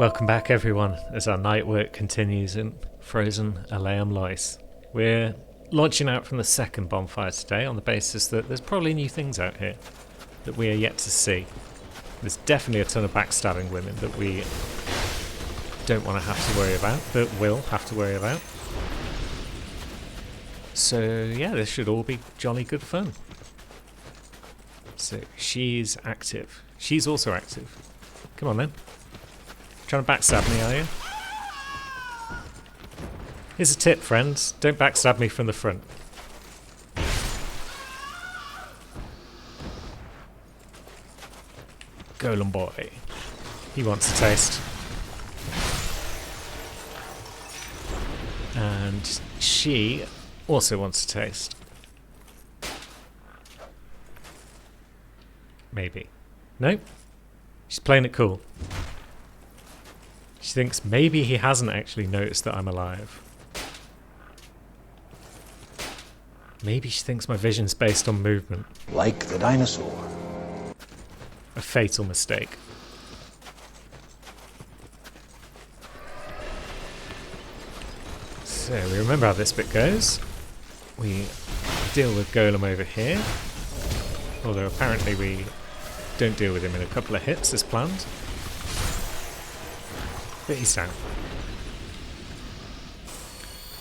Welcome back, everyone, as our night work continues in Frozen Aleum Lois. We're launching out from the second bonfire today on the basis that there's probably new things out here that we are yet to see. There's definitely a ton of backstabbing women that we don't want to have to worry about, but will have to worry about. So yeah, this should all be jolly good fun. So she's active. She's also active. Come on then. Trying to backstab me, are you? Here's a tip, friends. Don't backstab me from the front. Golem boy. He wants a taste. And she also wants a taste. Maybe. Nope. She's playing it cool. She thinks maybe he hasn't actually noticed that I'm alive. Maybe she thinks my vision's based on movement. Like the dinosaur. A fatal mistake. So we remember how this bit goes. We deal with Golem over here. Although apparently we don't deal with him in a couple of hits as planned. But he's down.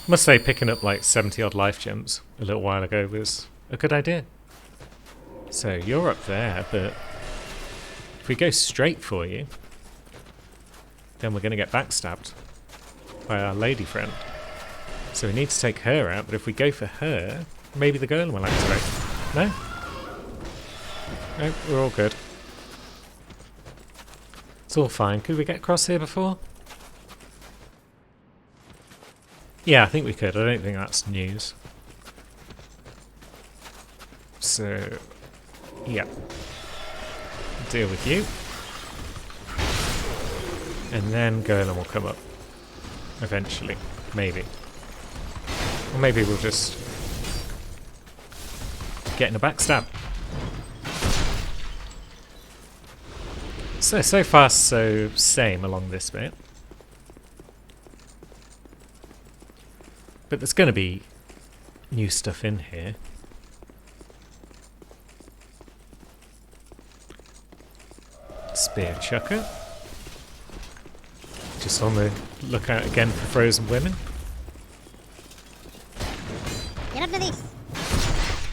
Must say, picking up like 70 odd life gems a little while ago was a good idea. So you're up there, but if we go straight for you, then we're going to get backstabbed by our lady friend. So we need to take her out, but if we go for her, maybe the golem will activate. No? No, we're all good. It's all fine. Could we get across here before? Yeah, I think we could. I don't think that's news. So, yeah. Deal with you. And then Golem will come up. Eventually. Maybe. Or maybe we'll just get in a backstab. So far so same along this bit. But there's going to be new stuff in here. Spear chucker. Just on the lookout again for frozen women. Get up to this.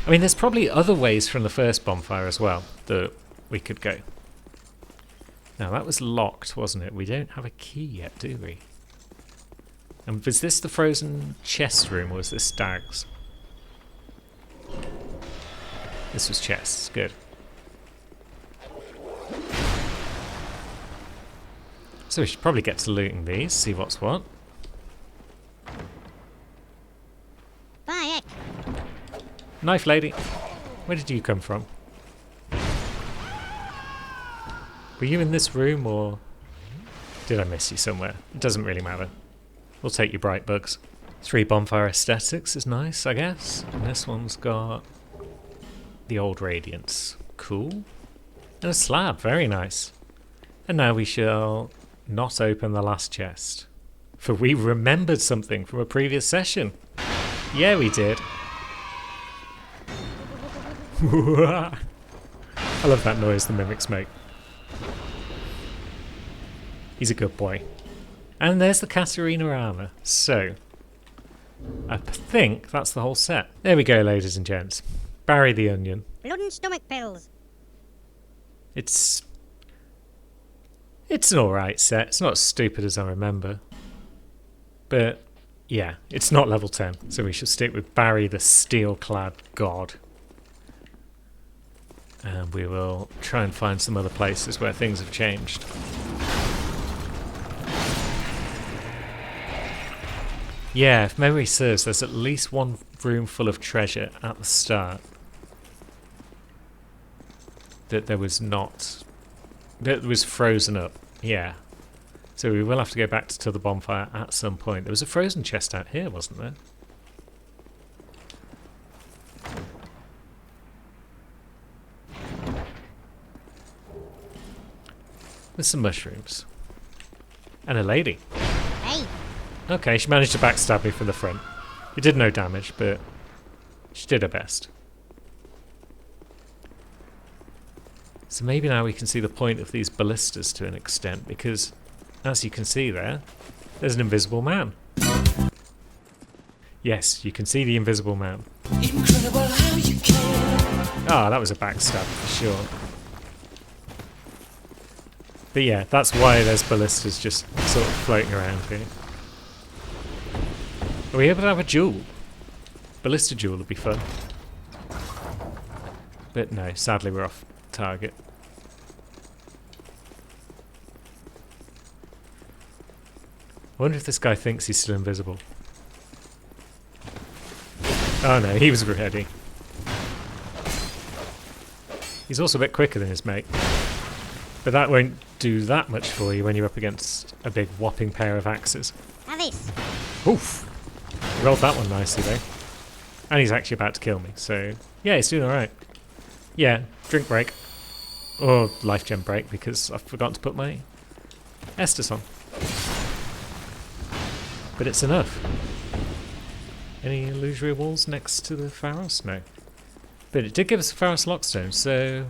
I mean, there's probably other ways from the first bonfire as well that we could go. Now that was locked, wasn't it? We don't have a key yet, do we? And was this the frozen chest room, or was this Stag's? This was chests, good. So we should probably get to looting these, see what's what. Bye, Knife lady, where did you come from? Were you in this room, or did I miss you somewhere? It doesn't really matter. We'll take your bright bugs. 3 bonfire aesthetics is nice, I guess. And this one's got the old radiance. Cool. And a slab, very nice. And now we shall not open the last chest. For we remembered something from a previous session. Yeah, we did. I love that noise the mimics make. He's a good boy. And there's the Katarina armor. So, I think that's the whole set. There we go, ladies and gents. Barry the Onion. blood and stomach pills. It's an alright set. It's not as stupid as I remember. But, yeah, it's not level 10. So we should stick with Barry the Steel-clad God. And we will try and find some other places where things have changed. Yeah, if memory serves, there's at least one room full of treasure at the start that there was not... that was frozen up. Yeah. So we will have to go back to the bonfire at some point. There was a frozen chest out here, wasn't there? With some mushrooms. And a lady. Hey, Okay, she managed to backstab me from the front. It did no damage, but she did her best. So maybe now we can see the point of these ballistas to an extent, because as you can see there, there's an invisible man. Yes, you can see the invisible man. Incredible how you can. Ah, that was a backstab for sure. But yeah, that's why there's ballistas just sort of floating around here. Are we able to have a duel? Ballista duel would be fun. But no, sadly we're off target. I wonder if this guy thinks he's still invisible. Oh no, he was ready. He's also a bit quicker than his mate. But that won't do that much for you when you're up against a big whopping pair of axes. have this. Oof! He rolled that one nicely though. And he's actually about to kill me, so yeah, he's doing alright. Yeah, drink break. Or life gem break, because I've forgotten to put my Estus on. But it's enough. Any illusory walls next to the Pharos? No. But it did give us a Pharos Lockstone, so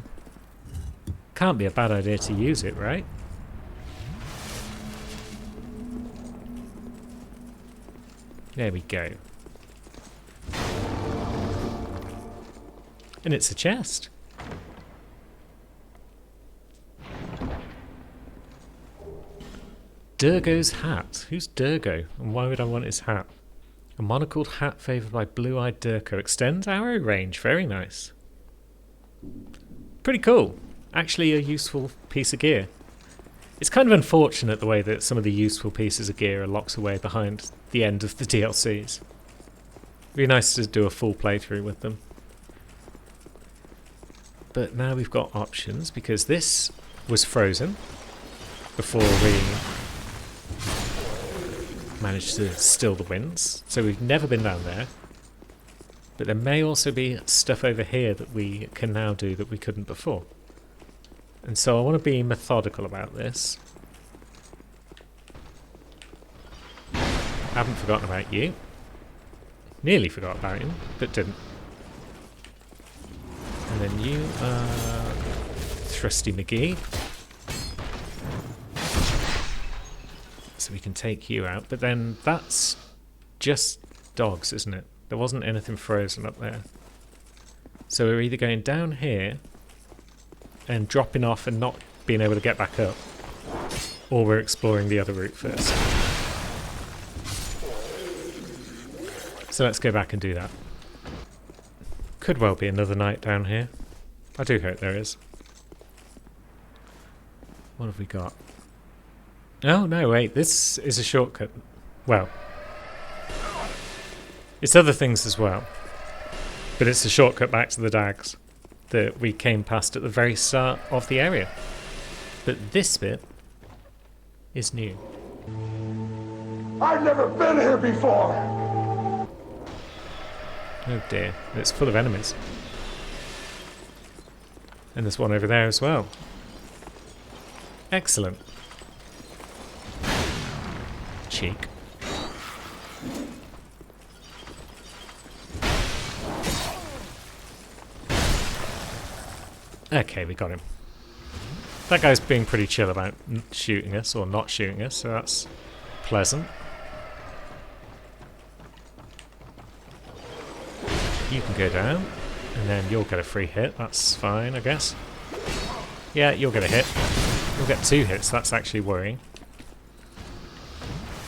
can't be a bad idea to use it, right? There we go. And it's a chest. Durgo's hat. Who's Durgo? And why would I want his hat? A monocled hat favoured by blue-eyed Durko. Extends arrow range. Very nice. Pretty cool. Actually a useful piece of gear. It's kind of unfortunate the way that some of the useful pieces of gear are locked away behind the end of the DLCs. It'd be nice to do a full playthrough with them. But now we've got options, because this was frozen before we managed to still the winds, so we've never been down there. But there may also be stuff over here that we can now do that we couldn't before. And so I want to be methodical about this. Haven't forgotten about you. Nearly forgot about him, but didn't. And then you are Thrusty McGee. So we can take you out, but then that's just dogs, isn't it? There wasn't anything frozen up there. So we're either going down here and dropping off and not being able to get back up, or we're exploring the other route first. So let's go back and do that. Could well be another night down here. I do hope there is. What have we got? Oh, no, wait, this is a shortcut. Well, it's other things as well. But it's a shortcut back to the Dags that we came past at the very start of the area. But this bit is new. I've never been here before. Oh dear, it's full of enemies. And there's one over there as well. Excellent. Cheek. Okay, we got him. That guy's being pretty chill about shooting us, or not shooting us, so that's pleasant. You can go down, and then you'll get a free hit. That's fine, I guess. Yeah, you'll get a hit. You'll get 2 hits. That's actually worrying.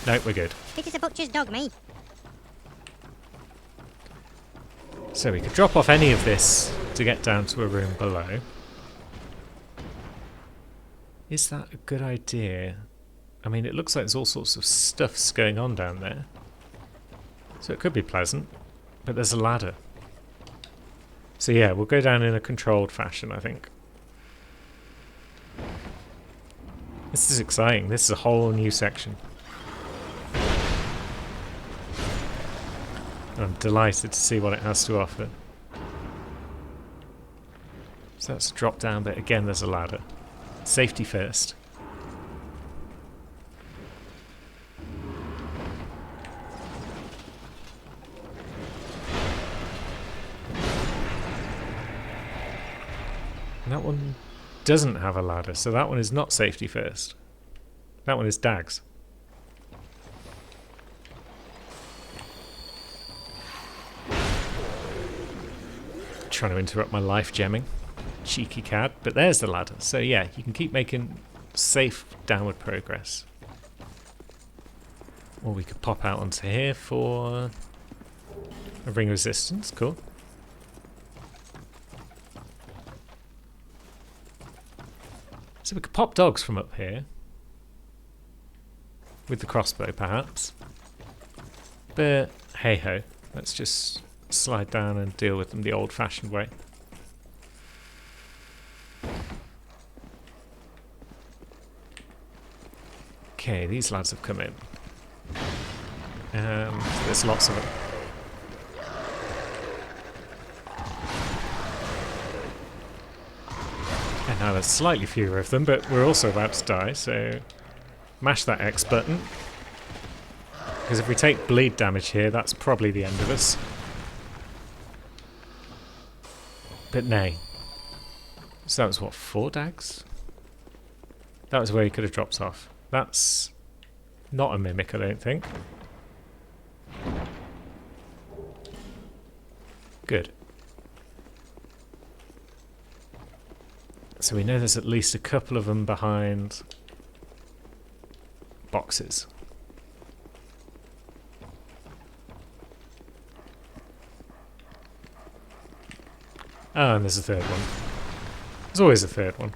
No, we're good. This is a butcher's dog, me. So we could drop off any of this to get down to a room below. Is that a good idea? I mean, it looks like there's all sorts of stuffs going on down there. So it could be pleasant, but there's a ladder. So yeah, we'll go down in a controlled fashion, I think. This is exciting. This is a whole new section. I'm delighted to see what it has to offer. So that's a drop down, but again there's a ladder. Safety first. And that one doesn't have a ladder, so that one is not safety first. That one is Dags. Trying to interrupt my life gemming. Cheeky cad. But there's the ladder. So yeah, you can keep making safe downward progress. Or we could pop out onto here for a ring resistance. Cool. So we could pop dogs from up here. With the crossbow, perhaps. But hey ho. Let's just slide down and deal with them the old-fashioned way. Okay, these lads have come in. There's lots of them. And now there's slightly fewer of them, but we're also about to die, so mash that X button. Because if we take bleed damage here, that's probably the end of us. But nay. So that was what, 4 Dags? That was where he could have dropped off. That's not a mimic, I don't think. Good. So we know there's at least a couple of them behind boxes. Oh, and there's a third one. There's always a third one.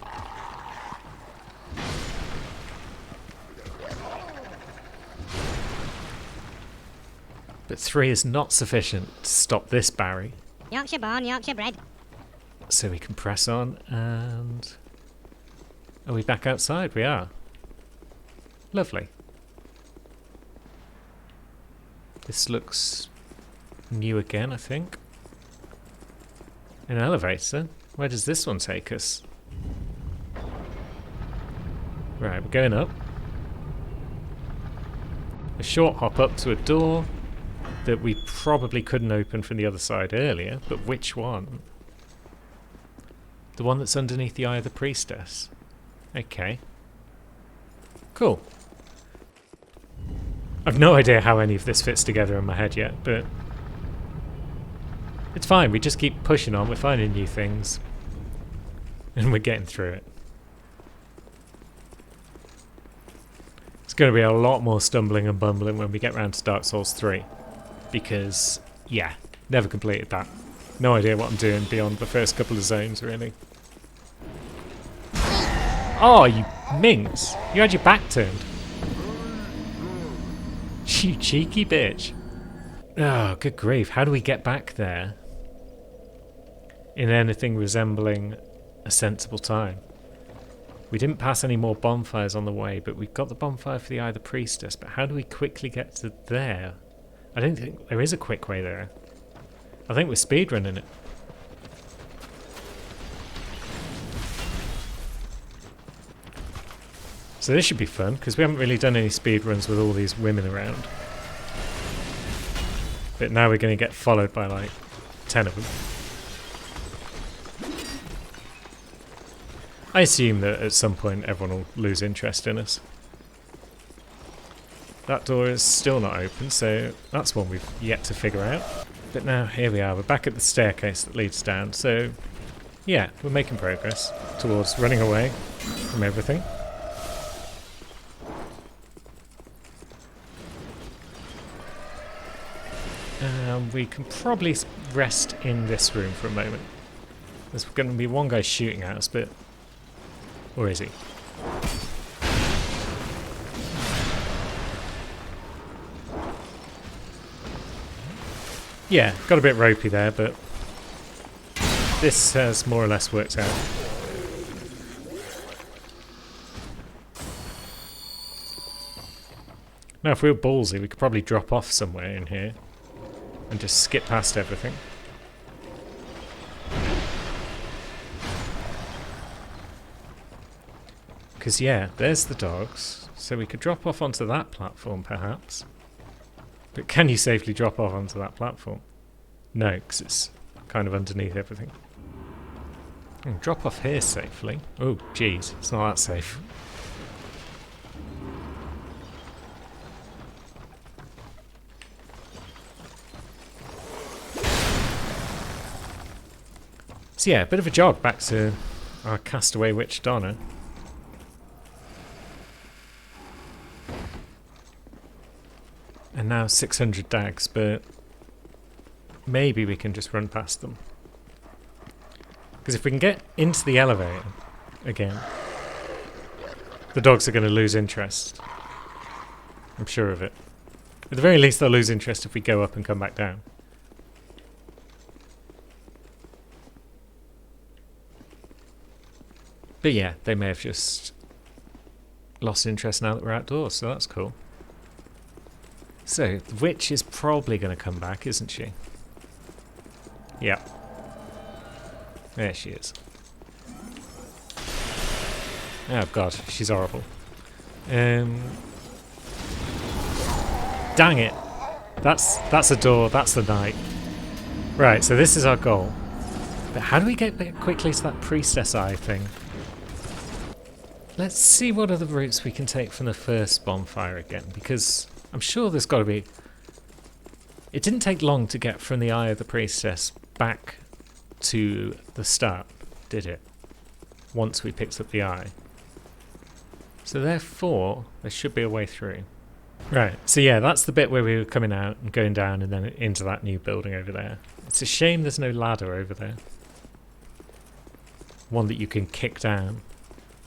But 3 is not sufficient to stop this Barry. Yorkshire born, Yorkshire bred. So we can press on and... Are we back outside? We are. Lovely. This looks new again, I think. An elevator? Where does this one take us? Right, we're going up. A short hop up to a door that we probably couldn't open from the other side earlier, but which one? The one that's underneath the Eye of the Priestess. Okay. Cool. I've no idea how any of this fits together in my head yet, but it's fine, we just keep pushing on, we're finding new things. And we're getting through it. It's going to be a lot more stumbling and bumbling when we get round to Dark Souls 3. Because, yeah, never completed that. No idea what I'm doing beyond the first couple of zones, really. Oh, you minx! You had your back turned. You cheeky bitch. Oh, good grief. How do we get back there in anything resembling a sensible time? We didn't pass any more bonfires on the way, but we've got the bonfire for the Eye of the Priestess. But how do we quickly get to there? I don't think there is a quick way there. I think we're speedrunning it. So this should be fun, because we haven't really done any speedruns with all these women around. But now we're going to get followed by like 10 of them. I assume that at some point everyone will lose interest in us. That door is still not open, so that's one we've yet to figure out. But now, here we are, we're back at the staircase that leads down, so yeah, we're making progress towards running away from everything. We can probably rest in this room for a moment. There's going to be one guy shooting at us, but... Where is he? Yeah, got a bit ropey there, but this has more or less worked out. Now, if we were ballsy, we could probably drop off somewhere in here and just skip past everything. Because, yeah, there's the dogs, so we could drop off onto that platform, perhaps. But can you safely drop off onto that platform? No, because it's kind of underneath everything. Drop off here safely. Oh, jeez, it's not that safe. So yeah, a bit of a jog back to our castaway witch Donna. And now 600 dags, but maybe we can just run past them. Because if we can get into the elevator again, the dogs are going to lose interest. I'm sure of it. At the very least, they'll lose interest if we go up and come back down. But yeah, they may have just lost interest now that we're outdoors, so that's cool. So, the witch is probably going to come back, isn't she? Yeah. There she is. Oh god, she's horrible. Dang it! That's a door, that's the knight. Right, so this is our goal. But how do we get back quickly to that priestess eye thing? Let's see what other routes we can take from the first bonfire again, because I'm sure there's got to be... It didn't take long to get from the Eye of the Priestess back to the start, did it? Once we picked up the eye. So therefore, there should be a way through. Right, so yeah, that's the bit where we were coming out and going down and then into that new building over there. It's a shame there's no ladder over there. One that you can kick down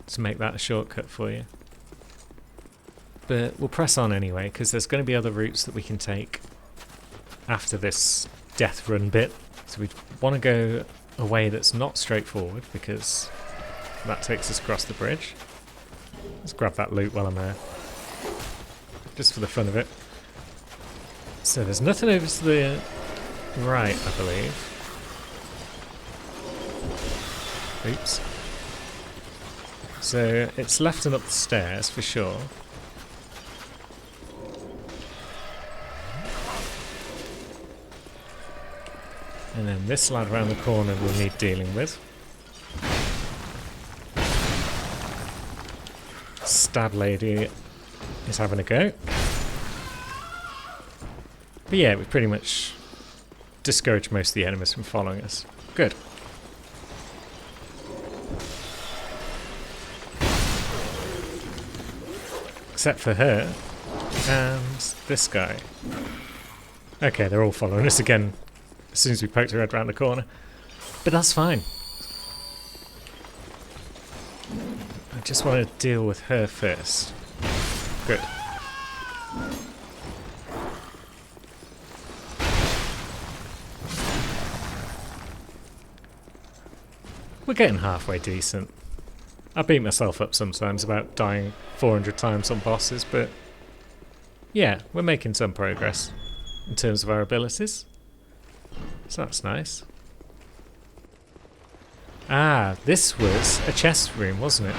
to make that a shortcut for you. But we'll press on anyway, because there's going to be other routes that we can take after this death run bit. So we want to go a way that's not straightforward, because that takes us across the bridge. Let's grab that loot while I'm there. Just for the fun of it. So there's nothing over to the right, I believe. Oops. So it's left and up the stairs for sure. And then this lad around the corner we'll need dealing with. Stab lady is having a go. But yeah, we've pretty much discouraged most of the enemies from following us. Good. Except for her and this guy. Okay, they're all following us again as soon as we poked her head around the corner. But that's fine. I just want to deal with her first. Good. We're getting halfway decent. I beat myself up sometimes about dying 400 times on bosses, but yeah, we're making some progress in terms of our abilities. So that's nice. Ah, this was a chest room, wasn't it?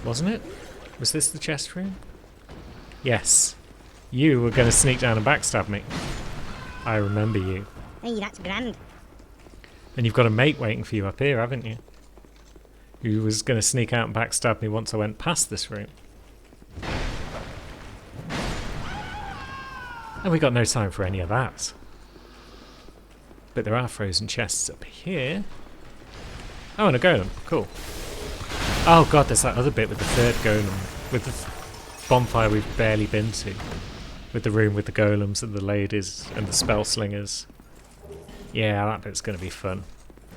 Wasn't it? Was this the chest room? Yes. You were going to sneak down and backstab me. I remember you. Hey, that's grand. And you've got a mate waiting for you up here, haven't you? Who was going to sneak out and backstab me once I went past this room. And we got no time for any of that. But there are frozen chests up here. Oh, and a golem. Cool. Oh god, there's that other bit with the third golem. With the bonfire we've barely been to. With the room with the golems and the ladies and the spell slingers. Yeah, that bit's going to be fun.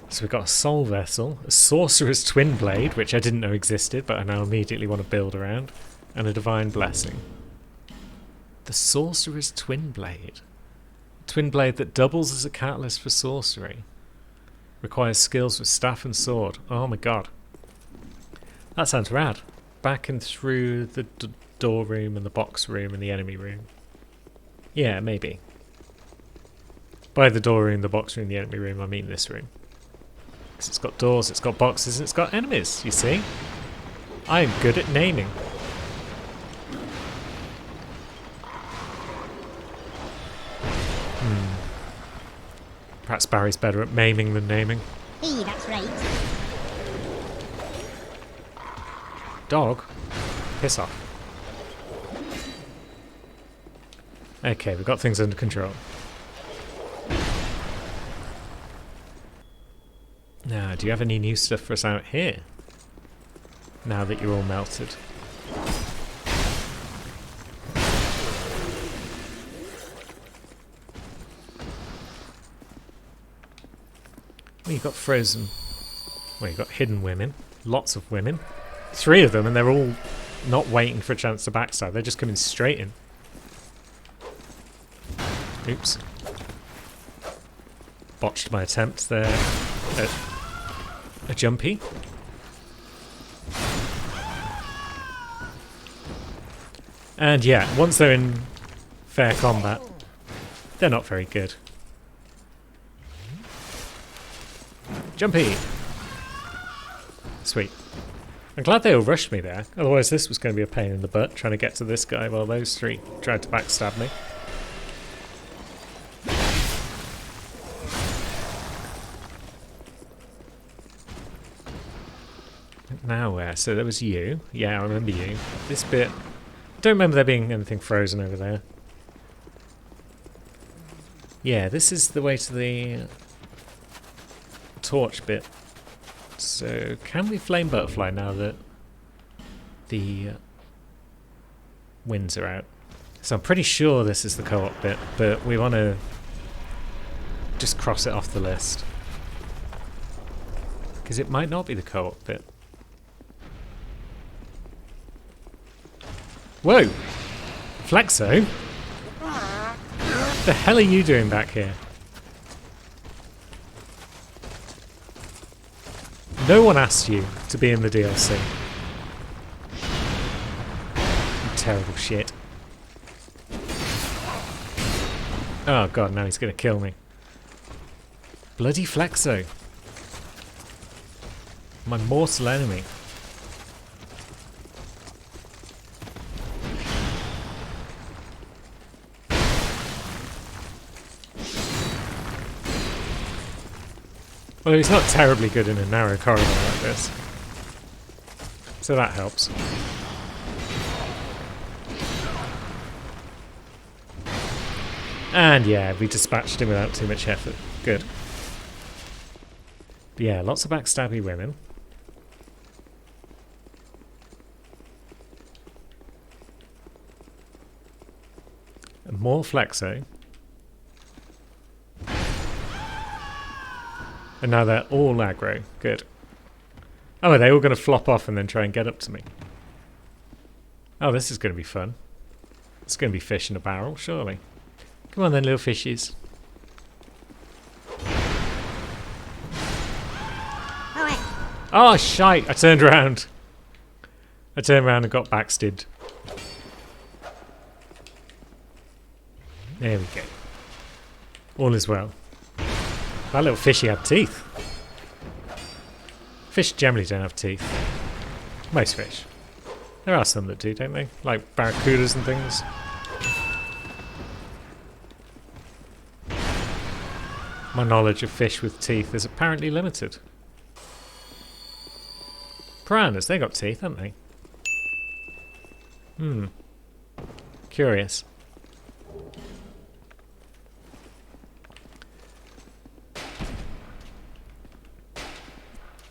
So we've got a soul vessel, a sorcerer's twin blade, which I didn't know existed, but I now immediately want to build around, and a divine blessing. The sorcerer's twin blade. A twin blade that doubles as a catalyst for sorcery. Requires skills with staff and sword. Oh my god. That sounds rad. Back and through the door room and the box room and the enemy room. Yeah, maybe. By the door room, the box room, the enemy room, I mean this room. Because it's got doors, it's got boxes, and it's got enemies, you see? I am good at naming. Perhaps Barry's better at maiming than naming. Hey, that's right. Dog? Piss off. Okay, we've got things under control. Now, do you have any new stuff for us out here? Now that you're all melted. Well, you've got frozen. Well, you've got hidden women. Lots of women. 3 of them, and they're all not waiting for a chance to backstab. They're just coming straight in. Oops. Botched my attempt there at a jumpy. And yeah, once they're in fair combat, they're not very good. Jumpy! Sweet. I'm glad they all rushed me there, otherwise this was going to be a pain in the butt trying to get to this guy while those 3 tried to backstab me. Now where? So there was you. Yeah, I remember you. This bit... I don't remember there being anything frozen over there. Yeah, this is the way to the torch bit. So, can we flame butterfly now that the winds are out? So I'm pretty sure this is the co-op bit, but we want to just cross it off the list. Because it might not be the co-op bit. Whoa! Flexo? What the hell are you doing back here? No one asked you to be in the DLC. You terrible shit. Oh god, now he's gonna kill me. Bloody Flexo. My mortal enemy. Well, he's not terribly good in a narrow corridor like this. So that helps. And yeah, we dispatched him without too much effort. Good. But yeah, lots of backstabby women. And more Flexo. And now they're all aggro. Good. Oh, are they all going to flop off and then try and get up to me? Oh, this is going to be fun. It's going to be fish in a barrel, surely. Come on then, little fishies. Oh, shite! I turned around. I turned around and got backstabbed. There we go. All is well. That little fishy had teeth. Fish generally don't have teeth. Most fish. There are some that do, don't they? Like barracudas and things. My knowledge of fish with teeth is apparently limited. Piranhas, they got teeth, haven't they? Hmm. Curious.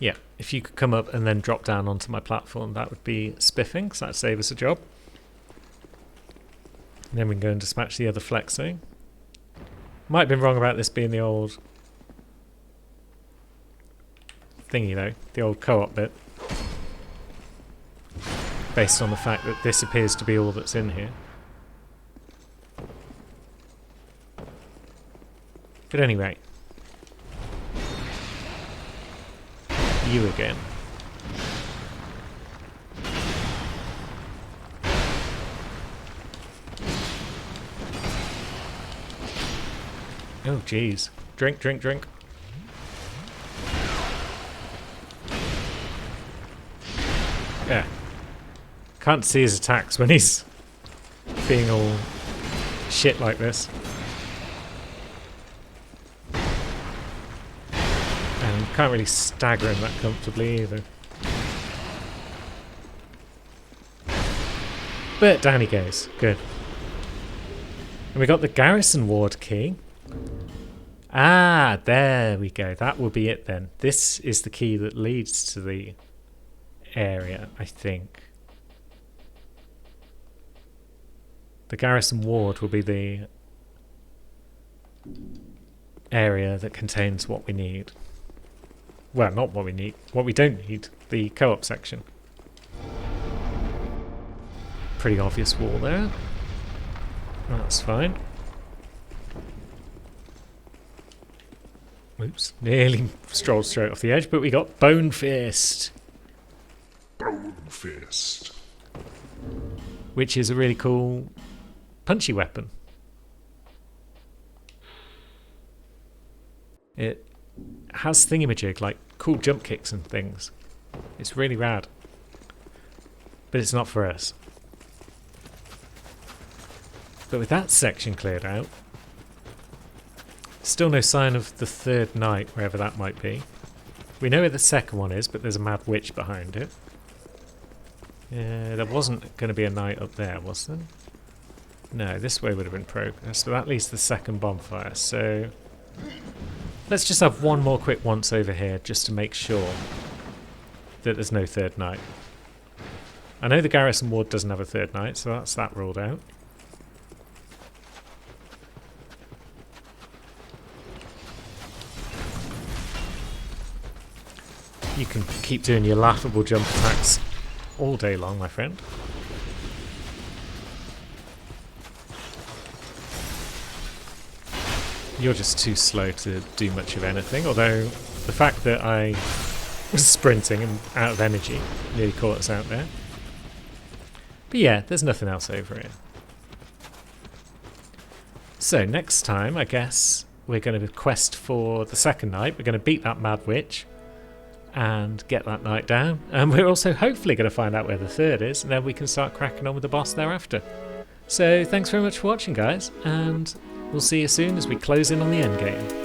Yeah, if you could come up and then drop down onto my platform, that would be spiffing, because that'd save us a job. And then we can go and dispatch the other Flexo. Might have been wrong about this being the old thingy though, the old co-op bit. Based on the fact that this appears to be all that's in here. But anyway. You again. Oh jeez. Drink, drink, drink. Yeah. Can't see his attacks when he's being all shit like this. And Can't really stagger him that comfortably either. But down he goes. Good. And we got the garrison ward key. Ah, there we go. That will be it then. This is the key that leads to the area, I think. The garrison ward will be the area that contains what we need. Well, not what we need. What we don't need. The co-op section. Pretty obvious wall there. That's fine. Oops, nearly strolled straight off the edge, but we got Bone Fist. Bone Fist. Which is a really cool punchy weapon. It has thingamajig, like cool jump kicks and things. It's really rad. But it's not for us. But with that section cleared out, still no sign of the third night, wherever that might be. We know where the second one is, but there's a mad witch behind it. There wasn't going to be a night up there, was there? No, this way would have been progress, but that leads to the second bonfire, so... Let's just have one more quick once over here, just to make sure that there's no third night. I know the garrison ward doesn't have a third night, so that's that ruled out. You can keep doing your laughable jump attacks all day long, my friend. You're just too slow to do much of anything, although the fact that I was sprinting and out of energy nearly caught us out there. But yeah, there's nothing else over here. So next time, I guess, we're going to quest for the second night. We're going to beat that mad witch and get that night down. And we're also hopefully going to find out where the third is, and then we can start cracking on with the boss thereafter. So thanks very much for watching, guys, and we'll see you soon as we close in on the end game.